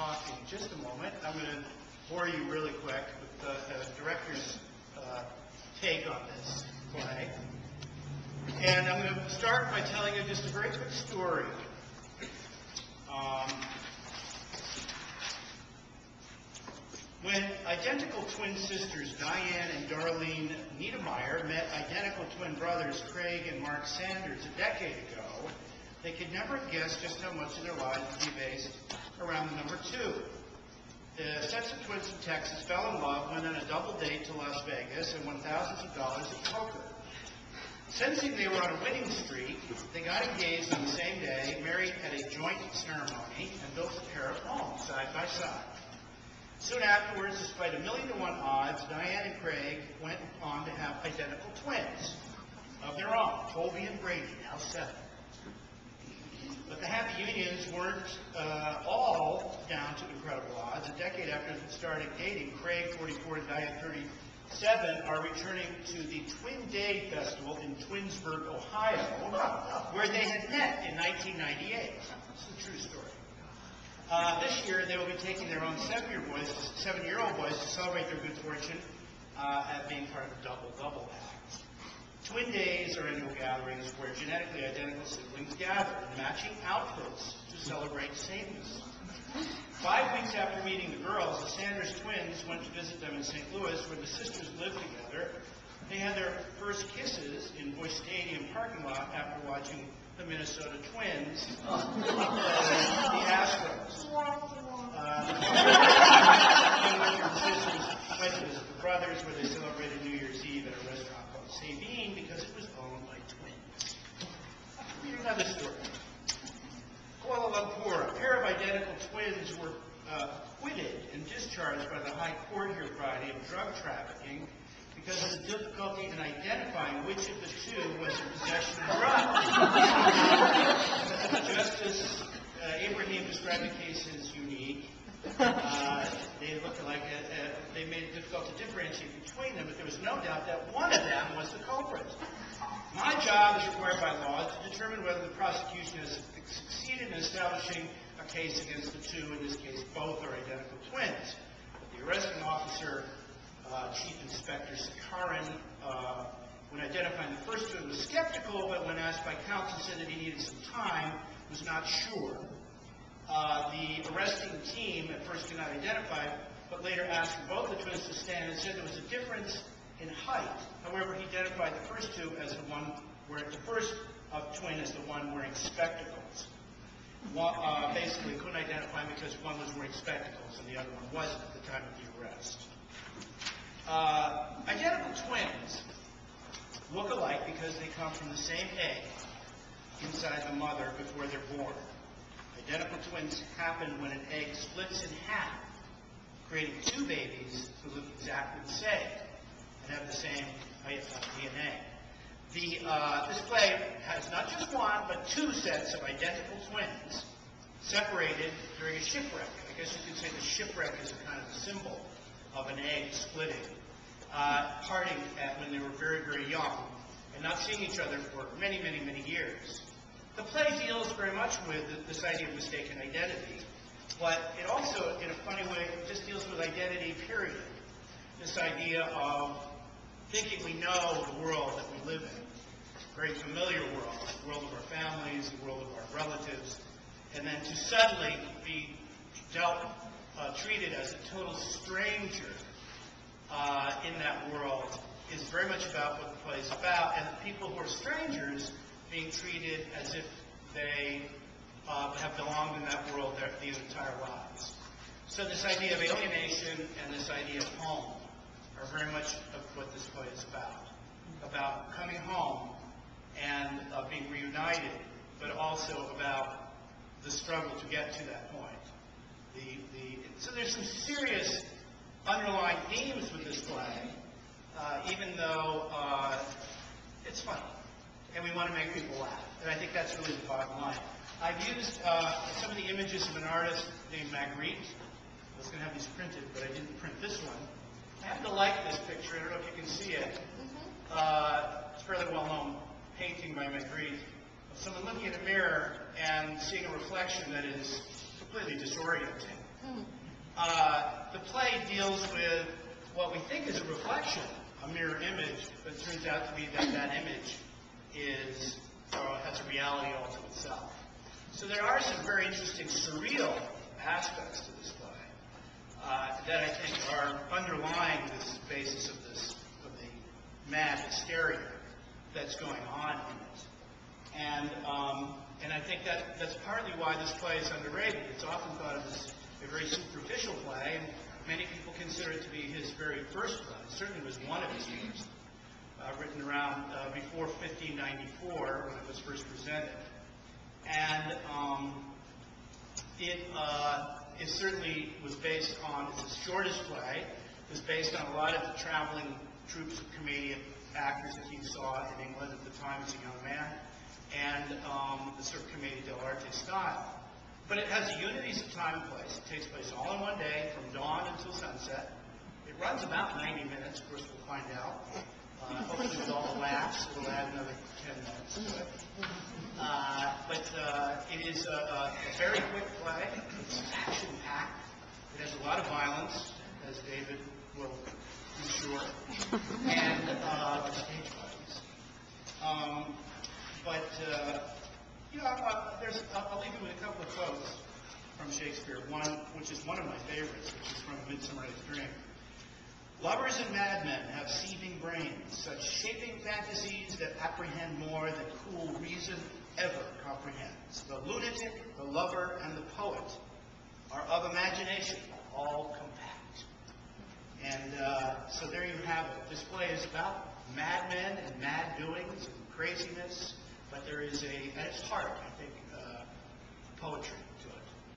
talk in just a moment. I'm going to bore you really quick with the director's take on this play. And I'm going to start by telling you just a very quick story. When identical twin sisters Diane and Darlene Niedermeyer met identical twin brothers Craig and Mark Sanders a decade ago, they could never have guessed just how much of their lives would be based around the number 2. The sets of twins from Texas fell in love, went on a double date to Las Vegas, and won thousands of dollars at poker. Sensing they were on a winning streak, they got engaged on the same day, married at a joint ceremony, and built a pair of homes side by side. Soon afterwards, despite 1,000,000 to 1 odds, Diane and Craig went on to have identical twins of their own, Toby and Brady, now 7. But the happy unions weren't all down to incredible odds. A decade after starting dating, Craig, 44, and Diane, 37, are returning to the Twin Day Festival in Twinsburg, Ohio, where they had met in 1998. This is a true story. This year, they will be taking their own 7-year-old boys to celebrate their good fortune at being part of a double-double act. Twin Days are annual gatherings where genetically identical siblings gather in matching outfits to celebrate sameness. 5 weeks after meeting the girls, the Sanders twins went to visit them in St. Louis, where the sisters lived together. They had their first kisses in Busch Stadium parking lot after watching the Minnesota Twins, the Astros. The sisters went to visit the brothers, where they celebrated New Year's Eve at a restaurant called Sabine because it was owned by twins. Here's another story. Kuala Lumpur, a pair of identical twins were acquitted and discharged by the High Court here Friday of drug trafficking because of the difficulty in identifying which of the two was in possession of drugs. Justice Abraham described the case as unique. They looked like they made it difficult to differentiate between them, but there was no doubt that one of them was the culprit. My job is required by law to determine whether the prosecution has succeeded in establishing a case against the two. In this case, both are identical twins. But the arresting officer, Chief Inspector Sakren, when identifying the first twin, was skeptical, but when asked by counsel, said that he needed some time, was not sure. The arresting team at first could not identify, but later asked for both the twins to stand and said there was a difference in height. However, he identified the first two as the one wearing the first twin as the one wearing spectacles. Basically, couldn't identify him because one was wearing spectacles and the other one wasn't at the time of the arrest. Identical twins look alike because they come from the same egg inside the mother before they're born. Identical twins happen when an egg splits in half, creating 2 babies who look exactly the same and have the same DNA. This play has not just 1, but 2 sets of identical twins separated during a shipwreck. I guess you could say the shipwreck is a kind of a symbol of an egg splitting, parting when they were very, very young and not seeing each other for many, many, many years. The play deals very much with this idea of mistaken identity, but it also, in a funny way, just deals with identity, period. This idea of thinking we know the world that we live in, a very familiar world, the world of our families, the world of our relatives, and then to suddenly be treated as a total stranger in that world is very much about what the play is about, and the people who are strangers being treated as if they have belonged in that world their entire lives. So this idea of alienation and this idea of home are very much of what this play is about coming home and being reunited, but also about the struggle to get to that point. So there's some serious underlying themes with this play, even though it's funny, and we want to make people laugh. And I think that's really the bottom line. I've used some of the images of an artist named Magritte. I was going to have these printed, but I didn't print this one. I happen to like this picture. I don't know if you can see it. It's a fairly well-known painting by Magritte of someone looking in a mirror and seeing a reflection that is completely disorienting. The play deals with what we think is a reflection, a mirror image, but it turns out to be that that image is, has a reality all to itself. So there are some very interesting surreal aspects to this play that I think are underlying this basis of the mad hysteria that's going on in it. And I think that's partly why this play is underrated. It's often thought of as a very superficial play, and many people consider it to be his very first play. It certainly was one of his first, written around before 1594 when it was first presented. And it certainly was based on, it's the shortest play, it was based on a lot of the traveling troops of comedian actors that he saw in England at the time as a young man, and the sort of commedia dell'arte style. But it has the unities of time and place. It takes place all in one day, from dawn until sunset. It runs about 90 minutes, of course we'll find out. Hopefully with all the laughs, it'll add another 10 minutes to it. But it is a very quick play. It's action-packed. It has a lot of violence, as David will be sure, and stage violence. I'll leave you with a couple of quotes from Shakespeare. One, which is one of my favorites, which is from A Midsummer Night's Dream. Lovers and madmen have seething brains, such shaping fantasies that apprehend more than cool reason ever comprehends. The lunatic, the lover, and the poet are of imagination, all compact. And so there you have it. This play is about madmen and mad doings and craziness, but there is at its heart, I think, poetry.